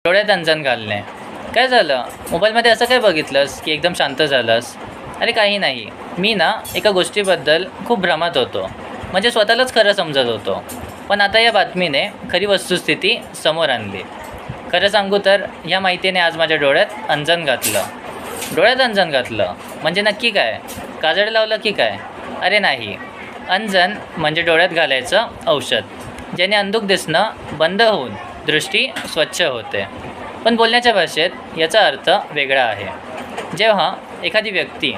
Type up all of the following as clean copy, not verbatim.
डोळ्यात अंजन घालणे. काय झालं? मोबाईलमध्ये असं काय बघितलंस की एकदम शांत झालंस? अरे काही नाही. मी ना एका गोष्टीबद्दल खूप भ्रमात होतो. म्हणजे स्वतःलाच खरं समजत होतो. पण आता या बातमीने खरी वस्तुस्थिती समोर आणली. खरं सांगू तर ह्या माहितीने आज माझ्या डोळ्यात अंजन घातलं. डोळ्यात अंजन घातलं म्हणजे नक्की काय? काजळ लावलं की काय? अरे नाही. अंजन म्हणजे डोळ्यात घालायचं औषध, ज्याने अंधुक दिसणं बंद होऊन दृष्टी स्वच्छ होते. पण बोलण्याच्या भाषेत याचा अर्थ वेगळा आहे. जेव्हा एखादी व्यक्ती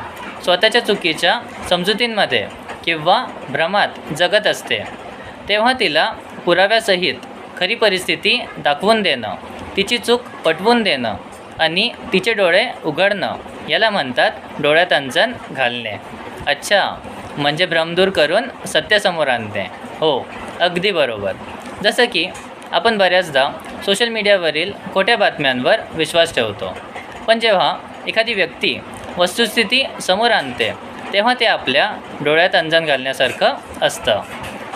स्वतःच्या चुकीच्या समजुतींमध्ये किंवा भ्रमात जगत असते, तेव्हा तिला पुराव्यासहित खरी परिस्थिती दाखवून देणं, तिची चूक पटवून देणं आणि तिचे डोळे उघडणं, याला म्हणतात डोळ्यात अंजन घालणे. अच्छा, म्हणजे भ्रम दूर करून सत्य समोर आणणे. हो, अगदी बरोबर. जसं की आपण बऱ्याचदा सोशल मीडियावरील खोट्या बातम्यांवर विश्वास ठेवतो. पण जेव्हा एखादी व्यक्ती वस्तुस्थिती समोर आणते, तेव्हा ते आपल्या डोळ्यात अंजन घालण्यासारखं असतं.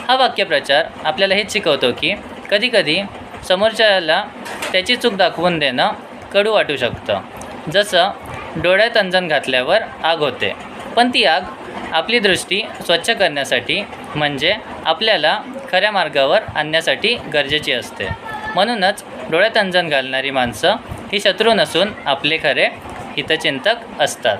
हा वाक्यप्रचार आपल्याला हेच शिकवतो की कधीकधी समोरच्याला त्याची चूक दाखवून देणं कडू वाटू शकतं. जसं डोळ्यात अंजन घातल्यावर आग होते, पण ती आग आपली दृष्टी स्वच्छ करण्यासाठी, म्हणजे आपल्याला खऱ्या मार्गावर आणण्यासाठी गरजेची असते. म्हणूनच डोळ्यात अंजन घालणारी माणसं ही शत्रू नसून आपले खरे हितचिंतक असतात.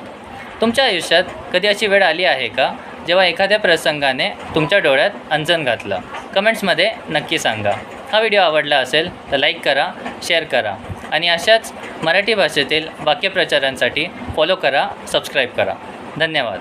तुमच्या आयुष्यात कधी अशी वेळ आली आहे का जेव्हा एखाद्या प्रसंगाने तुमच्या डोळ्यात अंजन घातलं? कमेंट्समध्ये नक्की सांगा. हा व्हिडिओ आवडला असेल तर लाईक करा, शेअर करा आणि अशाच मराठी भाषेतील वाक्यप्रचारांसाठी फॉलो करा, सबस्क्राईब करा. धन्यवाद.